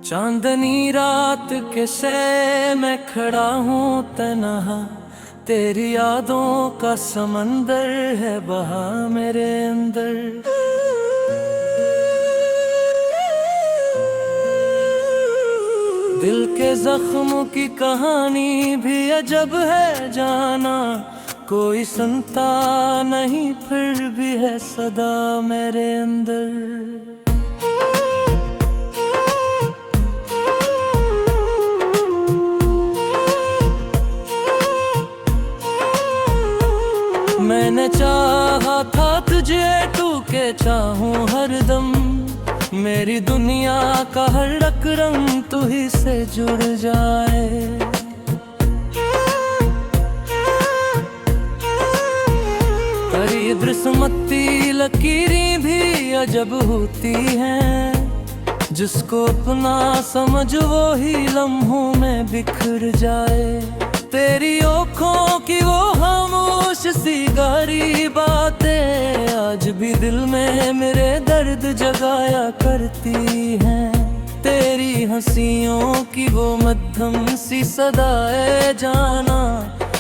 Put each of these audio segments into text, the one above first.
चांदनी रात के से मैं खड़ा हूँ तन्हा, तेरी यादों का समंदर है बहा मेरे अंदर। दिल के जख्म की कहानी भी अजब है जाना, कोई सुनता नहीं फिर भी है सदा मेरे अंदर। मैंने चाहा था तुझे तू के चाहूं हरदम, मेरी दुनिया का हर एक रंग तू ही से जुड़ जाए। पर किस्मती लकीरें भी अजब होती हैं, जिसको अपना समझ वो ही लम्हों में बिखर जाए। तेरी आँखों की वो खामोश सी गहरी बातें आज भी दिल में मेरे दर्द जगाया करती हैं। तेरी हंसियों की वो मध्यम सी सदाएं जाना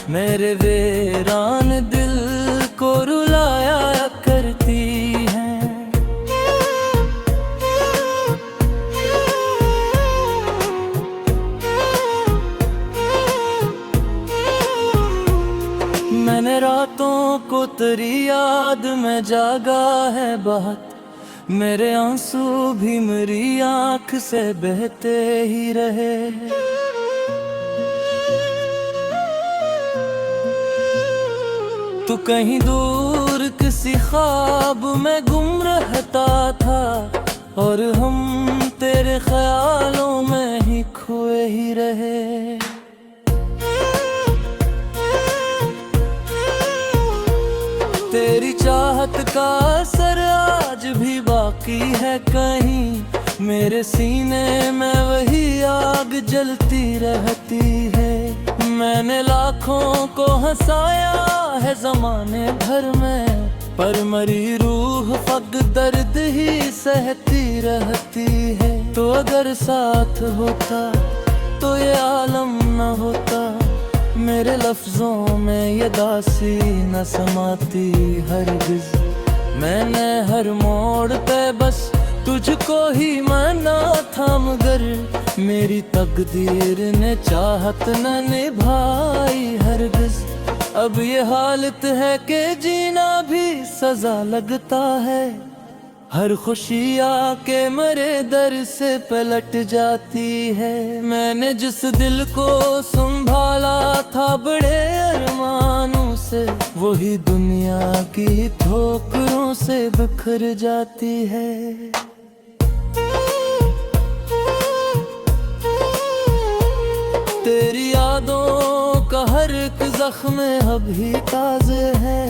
मेरे वीरान दिल को रुलाया करती हैं। मैंने रातों को तेरी याद में जागा है बहुत, मेरे आंसू भी मेरी आँख से बहते ही रहे। तू कहीं दूर किसी ख्वाब में गुम रहता था, और हम तेरे ख्यालों में ही खोए ही रहे। तेरी चाहत का असर आज भी बाकी है कहीं, मेरे सीने में वही आग जलती रहती है। मैंने लाखों को हंसाया है जमाने भर में, पर मरी रूह फक दर्द ही सहती रहती है। तो अगर साथ होता तो ये आलम न होता, मेरे लफ्जों में ये दासी न समाती हरगिज़। मैंने हर मोड़ पे बस तुझको ही माना था, मगर मेरी तकदीर ने चाहत न निभाई हरगिज़। अब ये हालत है कि जीना भी सजा लगता है, हर खुशी आके मेरे दर से पलट जाती है। मैंने जिस दिल को संभाला था बड़े अरमानों से, वही दुनिया की ठोकरों से बिखर जाती है। तेरी यादों का हर एक जख्म अभी ताज़े है,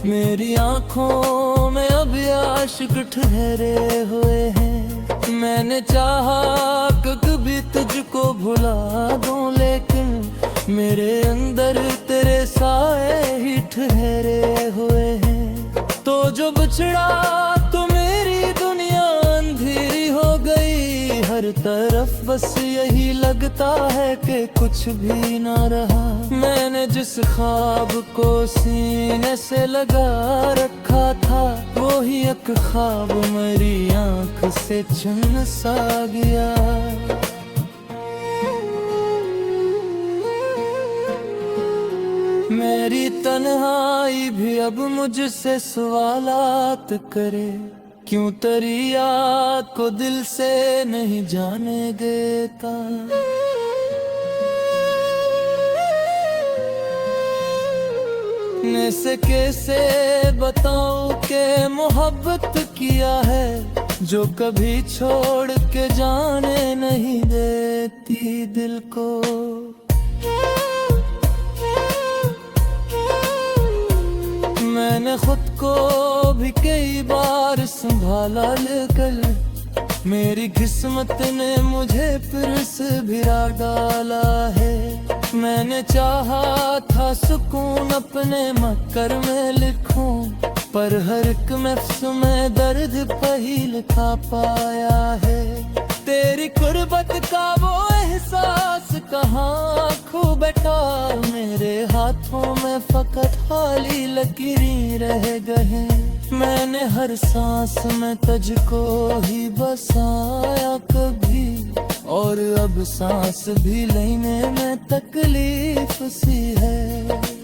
मेरी आँखों में अभी आशिक ठहरे हुए हैं। मैंने चाहा कि कभी तुझको भुला दूं, लेकिन मेरे अंदर तेरे साए ही ठहरे हुए हैं। तो जो बिछड़ा तो मेरी दुनिया अंधेरी हो गई, हर तरफ बस यही लगता है कि कुछ भी ना रहा। मैंने जिस ख्वाब को सीने से लगा रखा था, वो ही एक ख्वाब मेरी आँख से छिन सा गया। मेरी तन्हाई भी अब मुझसे सवालात करे, क्यों तेरी याद को दिल से नहीं जाने देता। से कैसे बताऊं के मोहब्बत किया है, जो कभी छोड़ के जाने नहीं देती दिल को। मैंने खुद को भी कई बार संभाला, लेकर मेरी किस्मत ने मुझे फिर से भिड़ा डाला है। मैंने चाहा था सुकून अपने मक्कर में लिखूं, पर हर एक नफ्स में दर्द पही लिखा पाया है। तेरी कुर्बत का वो एहसास कहाँ खो बैठा। मेरे हाथों में फकत खाली लकीरें रह गए। मैंने हर सांस में तुझको ही बसाया कभी, और अब सांस भी लेने में तकलीफ सी है।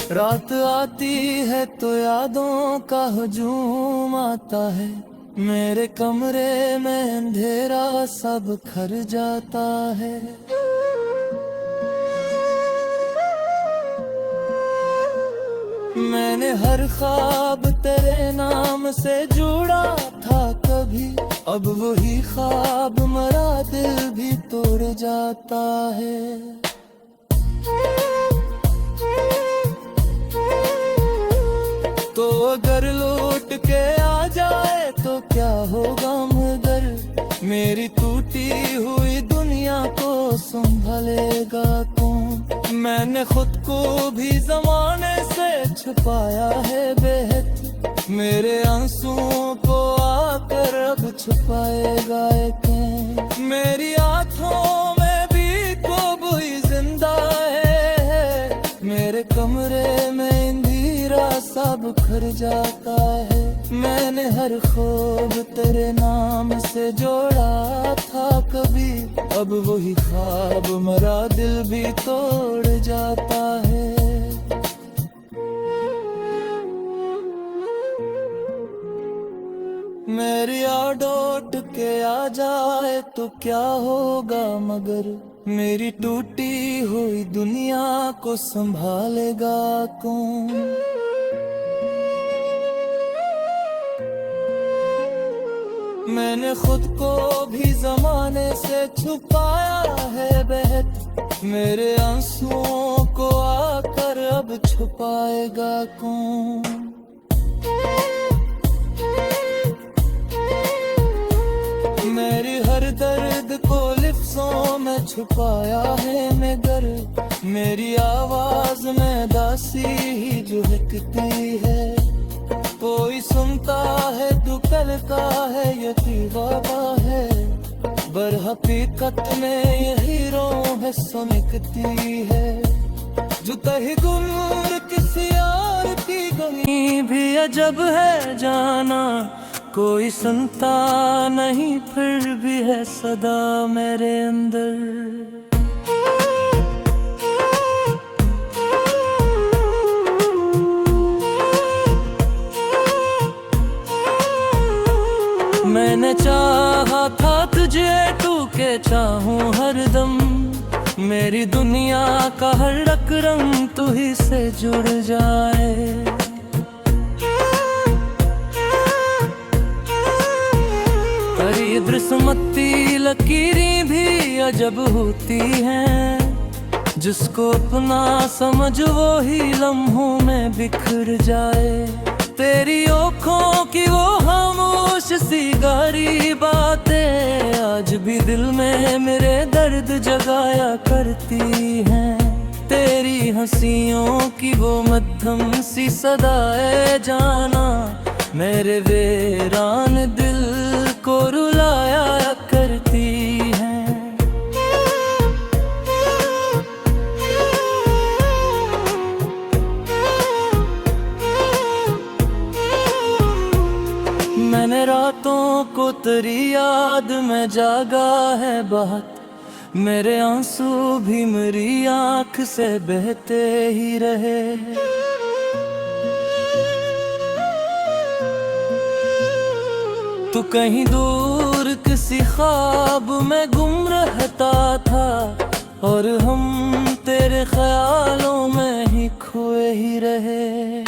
रात आती है तो यादों का हुजूम आता है। मेरे कमरे में अंधेरा सब खर जाता है। मैंने हर ख्वाब तेरे नाम से जोड़ा था कभी, अब वही ख्वाब मरा दिल भी तोड़ जाता है। तो अगर लौट के आ जाए तो क्या होगा, मगर मेरी टूटी हुई दुनिया को संभालेगा कौन। मैंने खुद को भी जमाने से छुपाया है बेहद, मेरे आंसुओं को आकर अब छुपाएगा कौन। मेरी आँखों में भी ख्वाब ही जिंदा है, मेरे कमरे में सब खर जाता है। मैंने हर ख्वाब तेरे नाम से जोड़ा था कभी, अब वही ख्वाब मरा दिल भी तोड़ जाता है। मेरी याद लौट के आ जाए तो क्या होगा, मगर मेरी टूटी हुई दुनिया को संभालेगा कौन। मैंने खुद को भी जमाने से छुपाया है बेहद, मेरे आंसुओं को आकर अब छुपाएगा कौन। मेरी हर दर्द को लिफ्ज़ों में छुपाया है, मगर मेरी आवाज में दासी ही झुलकती है। कोई सुनता है तू कल का है यही बाबा है, बरहकीकत में यही रोह है सुनकती है। जो तही गुर किसी और की गमी भी अजब है जाना, कोई सुनता नहीं फिर भी है सदा मेरे अंदर। मैंने चाहा था तुझे टू के चाहूं हरदम, मेरी दुनिया का हर रंग तू ही से जुड़ जाए। करीब किस्मती लकीरें भी अजब होती हैं, जिसको अपना समझ वो ही लम्हों में बिखर जाए। तेरी आँखों की वो खामोश सी गहरी बातें आज भी दिल में मेरे दर्द जगाया करती हैं। तेरी हंसियों की वो मध्यम सी सदाएं जाना मेरे वीरान दिल को रुलाया करती हैं। मैंने रातों को तेरी याद में जागा है बहुत, मेरे आंसू भी मेरी आँख से बहते ही रहे। तू कहीं दूर किसी ख्वाब में गुम रहता था, और हम तेरे ख्यालों में ही खोए ही रहे।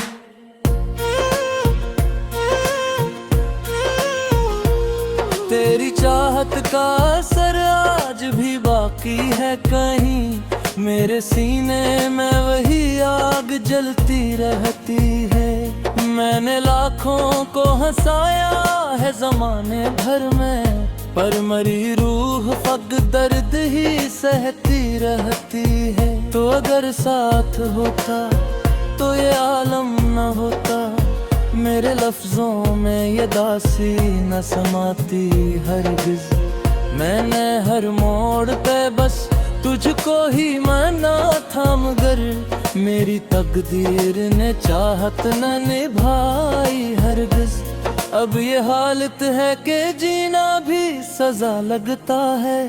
तेरी चाहत का असर आज भी बाकी है कहीं, मेरे सीने में वही आग जलती रहती है। मैंने लाखों को हंसाया है जमाने भर में, पर मरी रूह फक दर्द ही सहती रहती है। तो अगर साथ होता तो ये आलम न होता, मेरे लफ्जों में ये दासी न समाती हरगिज। मैंने हर मोड़ पे बस तुझको ही माना था, मगर मेरी तकदीर ने चाहत न निभाई हरगिज। अब ये हालत है कि जीना भी सजा लगता है,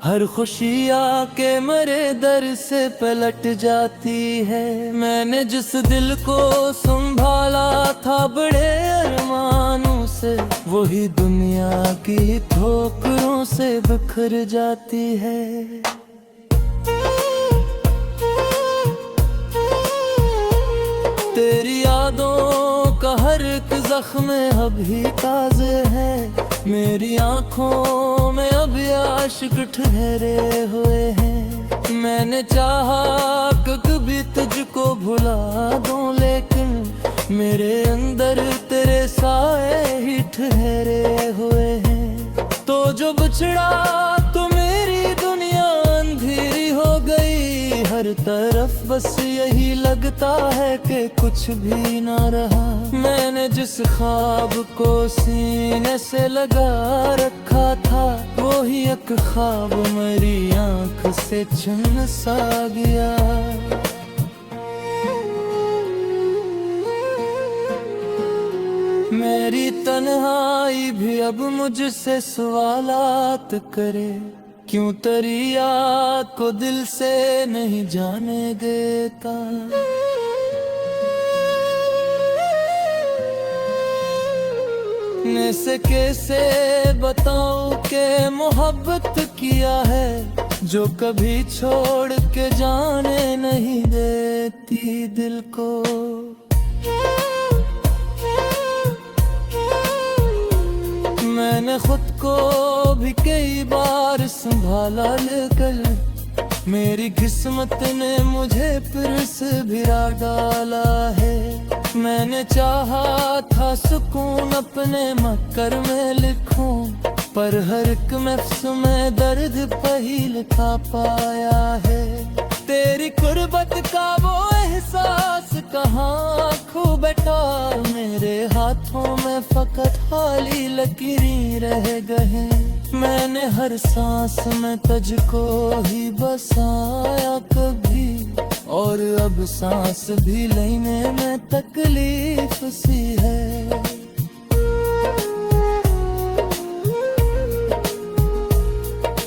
हर खुशी आके मेरे दर से पलट जाती है। मैंने जिस दिल को संभाला था बड़े अरमानों से, वही दुनिया की ठोकरों से बिखर जाती है। तेरी यादों का हर एक जख्म अभी ताज़े है, मेरी आँखों में अब आशिक ठहरे हुए हैं। मैंने चाहा कि कभी तुझको भुला दूं, लेकिन मेरे अंदर तेरे साए ही ठहरे हुए हैं। तो जो बिछड़ा तो मेरी दुनिया अंधेरी हो गई, हर तरफ बस यही लगता है कि कुछ भी ना रहा। मैंने जिस ख्वाब को सीने से लगा रखा था, वही एक ख्वाब मेरी आंख से छिन सा गया। मेरी तन्हाई भी अब मुझसे सवालात करे, क्यों तेरी याद को दिल से नहीं जाने देता। ने से कैसे बताऊं के मोहब्बत किया है, जो कभी छोड़ के जाने नहीं देती दिल को। मैंने खुद को भी कई बार संभाला, लेकर मेरी किस्मत ने मुझे फिर से भिड़ा डाला है। मैंने चाहा था सुकून अपने मक्कर में लिखूं, पर हर एक नफ्स में दर्द पही लिखा पाया है। तेरी कुर्बत का वो एहसास कहाँ खो बैठा, मेरे हाथों में फकत खाली लकीरें रह गए। मैंने हर सांस में तुझको ही बसाया कभी, और अब सांस भी लेने में तकलीफ सी है।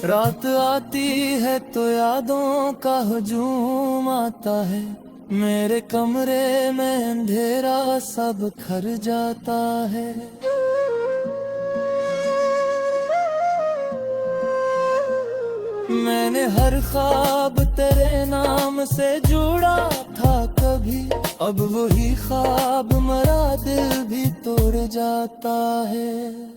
रात आती है तो यादों का हुजूम आता है, मेरे कमरे में अंधेरा सब खर जाता है। मैंने हर ख्वाब तेरे नाम से जुड़ा था कभी, अब वही ख्वाब मेरा दिल भी तोड़ जाता है।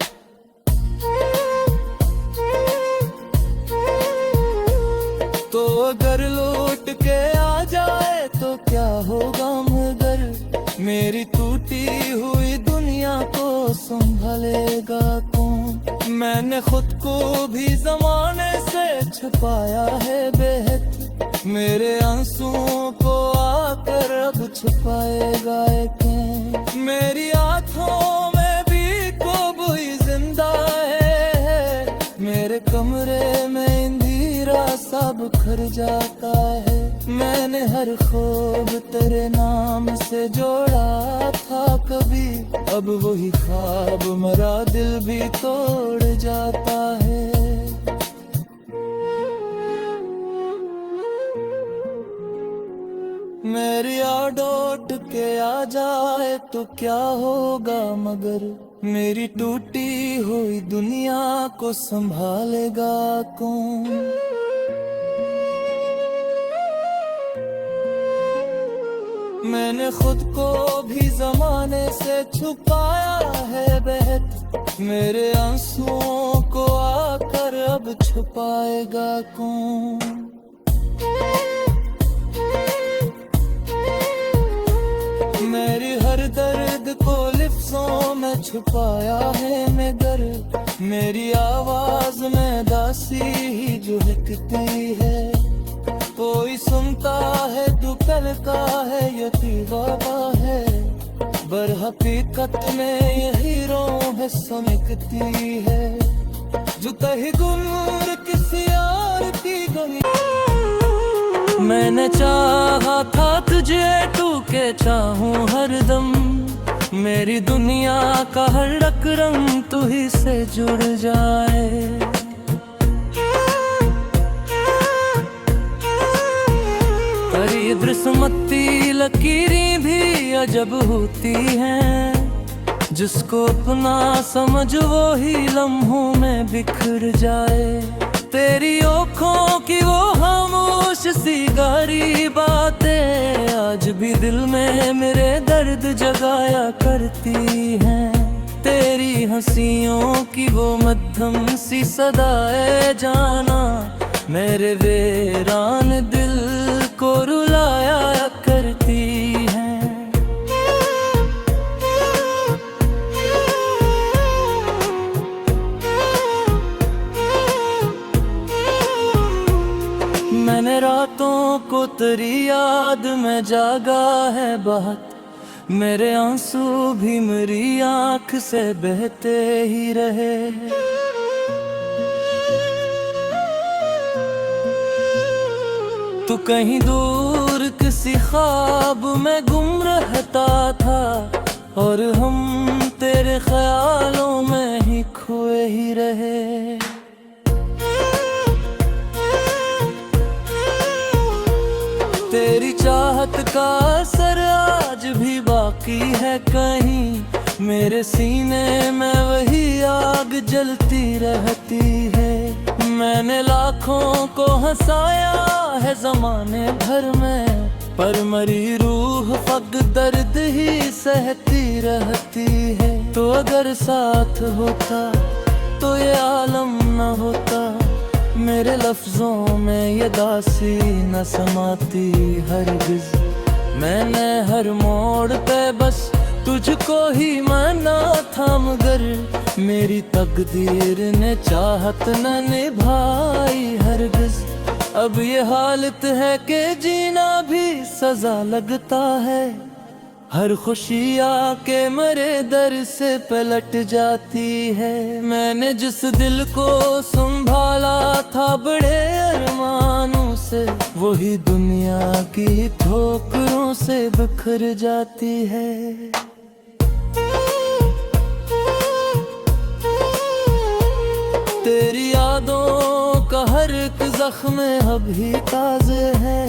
तो अगर लौट के आ जाए तो क्या होगा, मगर मेरी टूटी हुई दुनिया को संभालेगा कौन। मैंने खुद को भी जमाने से छुपाया है बेहद, मेरे आंसुओं को आकर अब छुपाएगा कौन। मेरी आँखों में भी कोई जिंदा है, मेरे कमरे में अंधेरा सब खर जाता है। मैंने हर ख्वाब तेरे नाम से जोड़ा था कभी, अब वही ख्वाब मेरा दिल भी तोड़ जाता है। मेरी याद लौट के आ जाए तो क्या होगा, मगर मेरी टूटी हुई दुनिया को संभालेगा कौन। मैंने खुद को भी जमाने से छुपाया है बेहद, मेरे आंसुओं को आकर अब छुपाएगा कौन। मेरी हर दर्द को लिफ्ज़ों में छुपाया है मगर, मेरी आवाज में दासी ही झुलकती है। कोई सुनता है दुपहर का है यकी बाबा है, बर हकीकत में यही रोह सनकती है जो तहे गुमर किसी और की गई। मैंने चाहा था तुझे तू के चाहूं हरदम, मेरी दुनिया का हर रंग तू ही से जुड़ जाए। पर ये दृश्यमती लकीरें भी अजब होती हैं, जिसको अपना समझ वो ही लम्हों में बिखर जाए। तेरी आँखों की वो खामोश सी गहरी बातें आज भी दिल में मेरे दर्द जगाया करती हैं। तेरी हंसियों की वो मध्यम सी सदाएं जाना मेरे वीरान दिल को रुलाया करती हैं। मैंने रातों को तेरी याद में जागा है बहुत, मेरे आंसू भी मेरी आँख से बहते ही रहे। तू कहीं दूर किसी ख्वाब में गुम रहता था और हम तेरे ख्यालों में ही खोए ही रहे। तेरी चाहत का असर आज भी बाकी है कहीं, मेरे सीने में वही आग जलती रहती है। मैंने लाखों को हंसाया है ज़माने भर में, पर मरी रूह फक दर्द ही सहती रहती है। तो अगर साथ होता तो ये आलम न होता, मेरे लफ्जों में ये दासी न समाती हरगिज़। मैंने हर मोड़ पे बस तुझको ही माना था, मगर मेरी तकदीर ने चाहत न निभाई हरगिज़। अब ये हालत है कि जीना भी सजा लगता है, हर खुशी आके मेरे दर से पलट जाती है। मैंने जिस दिल को संभाला था बड़े अरमानों से, वही दुनिया की ठोकरों से बिखर जाती है। तेरी यादों का हर एक जख्म अभी ताज़े है,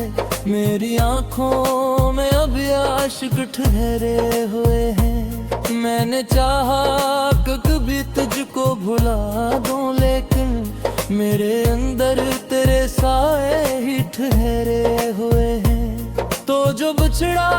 मेरी आँखों में अभी आशिक ठहरे हुए हैं। मैंने चाहा कि कभी तुझको भुला दूं, लेकिन मेरे अंदर तेरे साए ही ठहरे हुए हैं। तो जो बिछड़ा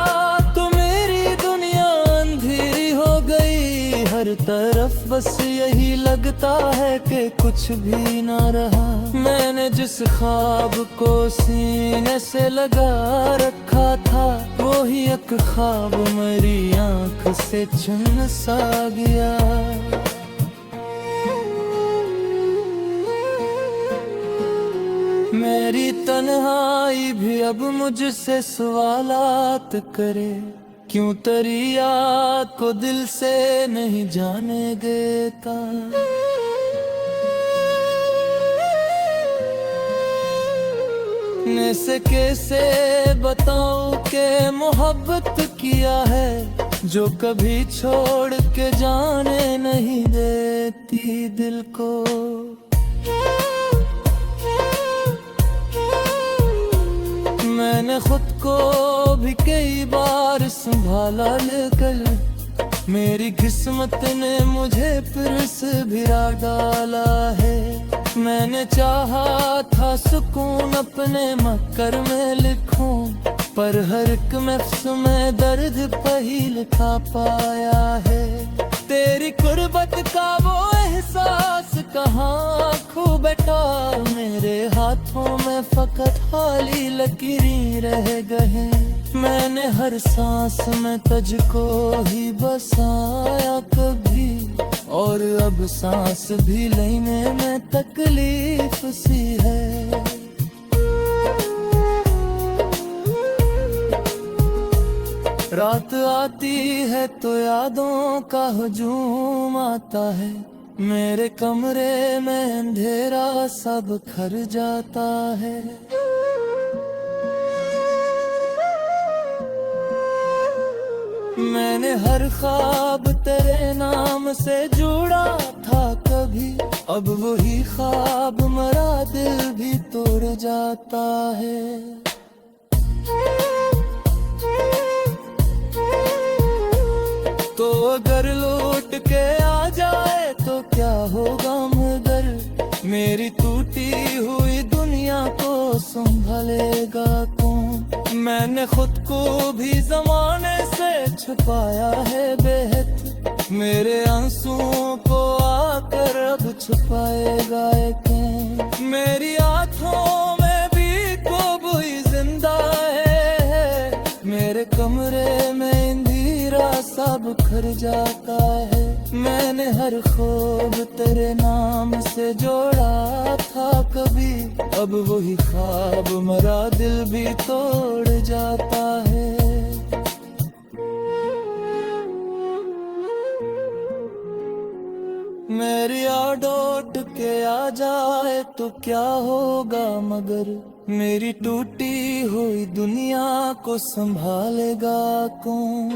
तो मेरी दुनिया अंधेरी हो गई, हर तरफ बस यही लगता है कि कुछ भी ना रहा। मैंने जिस ख्वाब को सीने से लगा रखा था, वो ही एक ख्वाब मेरी आँख से छिन सा गया। मेरी तन्हाई भी अब मुझसे सवालात करे, क्यों तेरी याद को दिल से नहीं जाने देता। से कैसे बताऊं के मोहब्बत किया है, जो कभी छोड़ के जाने नहीं देती दिल को। मैंने खुद को भी कई बार संभाला, लेकर मेरी किस्मत ने मुझे फिर से भिड़ा डाला है। मैंने चाहा था सुकून अपने मक्कर में लिखूं, पर हर एक नफ्स में दर्द पही लिखा पाया है। तेरी कुर्बत का वो एहसास कहाँ खो बैठा, मेरे हाथों में फकत खाली लकीरें रह गए। मैंने हर सांस में तुझको ही बसाया कभी, और अब सांस भी लेने में तकलीफ सी है। रात रात आती है तो यादों का हुजूम आता है, मेरे कमरे में अंधेरा सब खर जाता है। मैंने हर ख्वाब तेरे नाम से जोड़ा था कभी, अब वही ख्वाब मरा दिल भी तोड़ जाता है। तो अगर लौट के आ जाए तो क्या होगा मगर, मेरी टूटी हुई दुनिया को संभालेगा कौन। मैंने खुद को भी जमाने से छुपाया है बेहद, मेरे आंसुओं को आकर अब छुपाएगा कौन। मेरी आँखों में भी कोई जिंदा है, मेरे कमरे में अंधेरा सब खर जाता है। मैंने हर ख्वाब तेरे नाम से जोड़ा था कभी, अब वही ख्वाब मरा दिल भी तोड़ जाता है। मेरी याद लौट के आ जाए तो क्या होगा मगर, मेरी टूटी हुई दुनिया को संभालेगा कौन।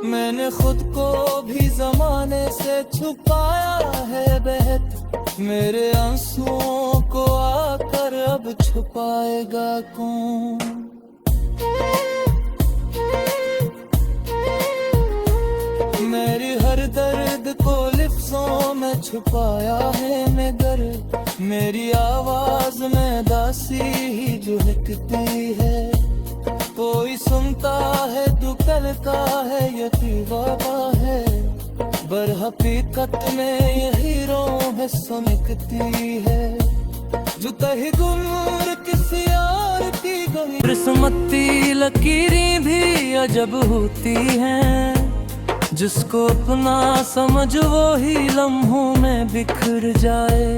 मैंने खुद को भी जमाने से छुपाया है बेहद, मेरे आंसुओं को आकर अब छुपाएगा कौन। मेरी हर दर्द को लिफ्ज़ों में छुपाया है मगर, मेरी आवाज में दासी ही झुलकती है। कोई सुनता है दुखल का है यही वाबा है, बरहकीकत में यही रोह सुनकती है। जो तही गुर किसी और की गई किस्मती लकीरें भी अजब होती हैं, जिसको अपना समझ वो ही लम्हों में बिखर जाए।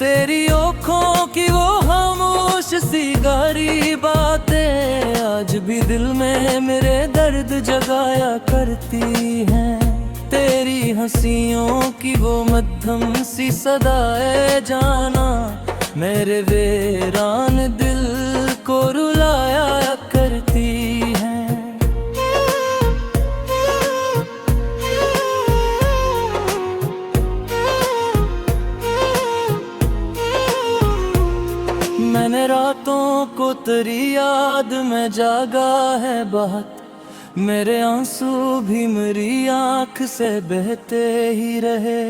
तेरी आँखों की वो खामोश सी गहरी बातें आज भी दिल में मेरे दर्द जगाया करती हैं। तेरी हंसियों की वो मध्यम सी सदाएं जाना मेरे वीरान दिल को रुलाया करती हैं। मैंने रातों को तेरी याद में जागा है बहुत, मेरे आंसू भी मेरी आँख से बहते ही रहे।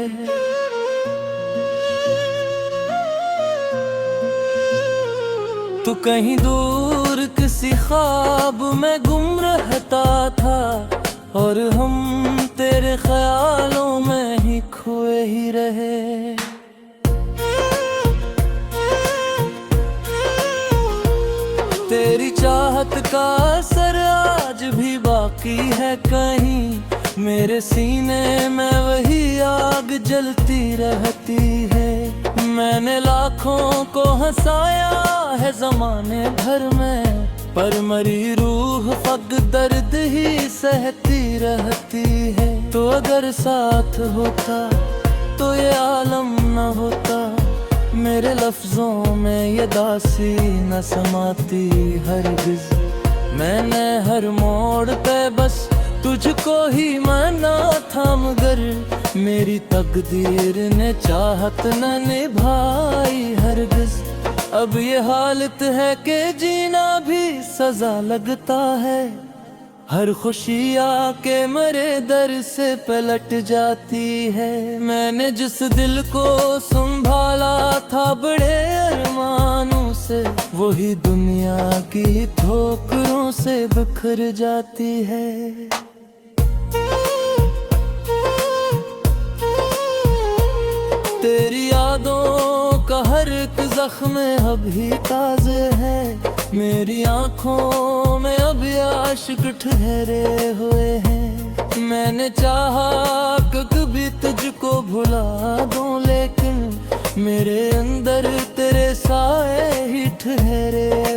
तू कहीं दूर किसी ख्वाब में गुम रहता था, और हम तेरे ख्यालों में ही खोए ही रहे। तेरी चाहत का असर आज भी बाकी है कहीं, मेरे सीने में वही आग जलती रहती है। मैंने लाखों को हंसाया है जमाने भर में, पर मरी रूह फक दर्द ही सहती रहती है। तो अगर साथ होता तो ये आलम न होता, मेरे लफ्जों में ये दासी न समाती हरगिज़। मैंने हर मोड़ पे बस तुझको ही माना था मगर, मेरी तकदीर ने चाहत न निभाई हरगिज़। अब ये हालत है कि जीना भी सजा लगता है, हर खुशी आके मेरे दर से पलट जाती है। मैंने जिस दिल को संभाला था बड़े अरमानों से, वही दुनिया की ठोकरों से बिखर जाती है। तेरी यादों का हर एक जख्म अभी ताज़े है, मेरी आँखों में अब आशिक ठहरे हुए हैं। मैंने चाहा कि कभी तुझको भुला दूं, लेकिन मेरे अंदर तेरे साए ही ठहरे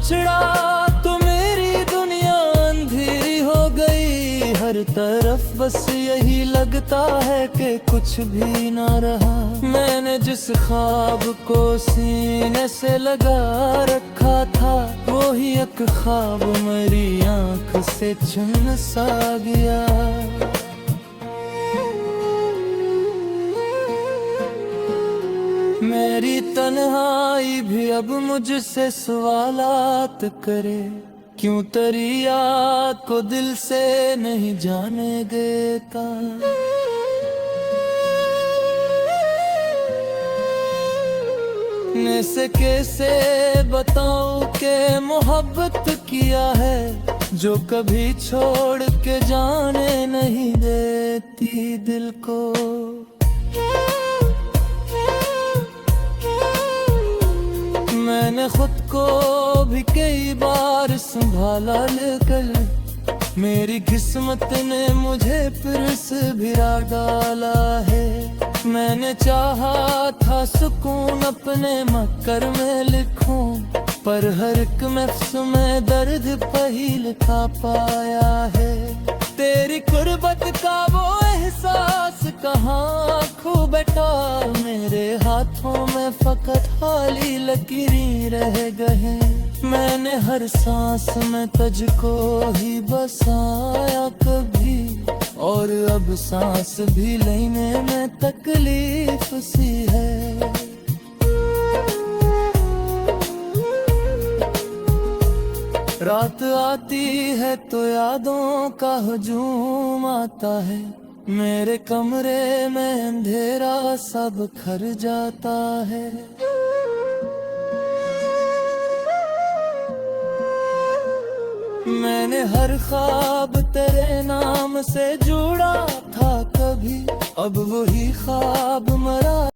बिछड़ा तो मेरी दुनिया अंधेरी हो गई। हर तरफ बस यही लगता है कि कुछ भी ना रहा। मैंने जिस ख्वाब को सीने से लगा रखा था, वो ही एक ख्वाब मेरी आंख से छिन सा गया। मेरी तन्हाई भी अब मुझसे सवालात करे, क्यों तेरी याद को दिल से नहीं जाने देता। से कैसे बताऊं के मोहब्बत किया है, जो कभी छोड़ के जाने नहीं देती दिल को। मैंने खुद को भी कई बार संभाला, लेकर मेरी किस्मत ने मुझे फिर से भिड़ा डाला है। मैंने चाहा था सुकून अपने मक्कर में लिखूं, पर हर एक नफ्स में दर्द पही लिखा पाया है। तेरी गुर्बत का वो एहसास कहाँ खो बैठा, मेरे हाथों में फकत खाली लकीरें रह गए। मैंने हर सांस में तुझको ही बसाया कभी, और अब सांस भी लेने में तकलीफ सी है। रात आती है तो यादों का हुजूम आता है, मेरे कमरे में अंधेरा सब खर जाता है। मैंने हर ख्वाब तेरे नाम से जुड़ा था कभी, अब वही ख्वाब मरा।